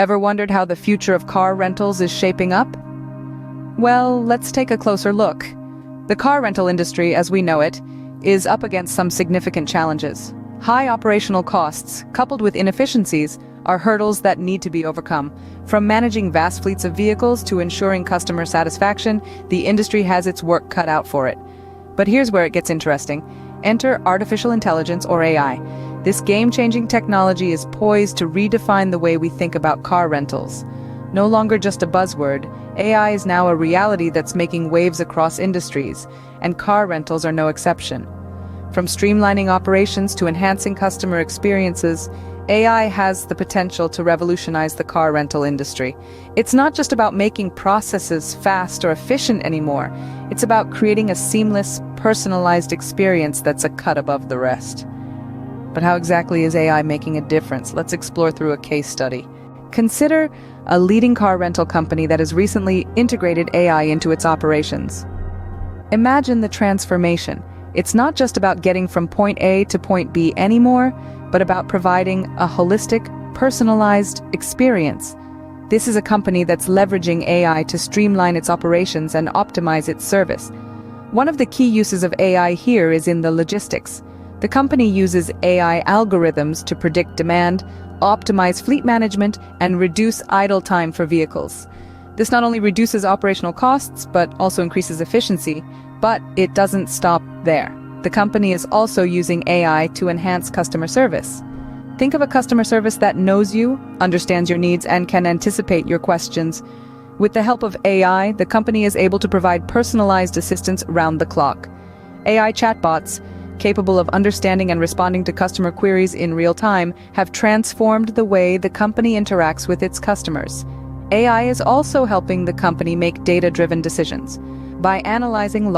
Ever wondered how the future of car rentals is shaping up? Well, let's take a closer look. The car rental industry, as we know it, is up against some significant challenges. High operational costs, coupled with inefficiencies, are hurdles that need to be overcome. From managing vast fleets of vehicles to ensuring customer satisfaction, the industry has its work cut out for it. But here's where it gets interesting. Enter artificial intelligence, or AI. This game-changing technology is poised to redefine the way we think about car rentals. No longer just a buzzword, AI is now a reality that's making waves across industries, and car rentals are no exception. From streamlining operations to enhancing customer experiences, AI has the potential to revolutionize the car rental industry. It's not just about making processes fast or efficient anymore. It's about creating a seamless, personalized experience that's a cut above the rest. But how exactly is AI making a difference? Let's explore through a case study. Consider a leading car rental company that has recently integrated AI into its operations. Imagine the transformation. It's not just about getting from point A to point B anymore, but about providing a holistic, personalized experience. This is a company that's leveraging AI to streamline its operations and optimize its service. One of the key uses of AI here is in the logistics. The company uses AI algorithms to predict demand, optimize fleet management, and reduce idle time for vehicles. This not only reduces operational costs, but also increases efficiency, but it doesn't stop there. The company is also using AI to enhance customer service. Think of a customer service that knows you, understands your needs, and can anticipate your questions. With the help of AI, the company is able to provide personalized assistance round the clock. AI chatbots, capable of understanding and responding to customer queries in real time, have transformed the way the company interacts with its customers. AI is also helping the company make data-driven decisions. By analyzing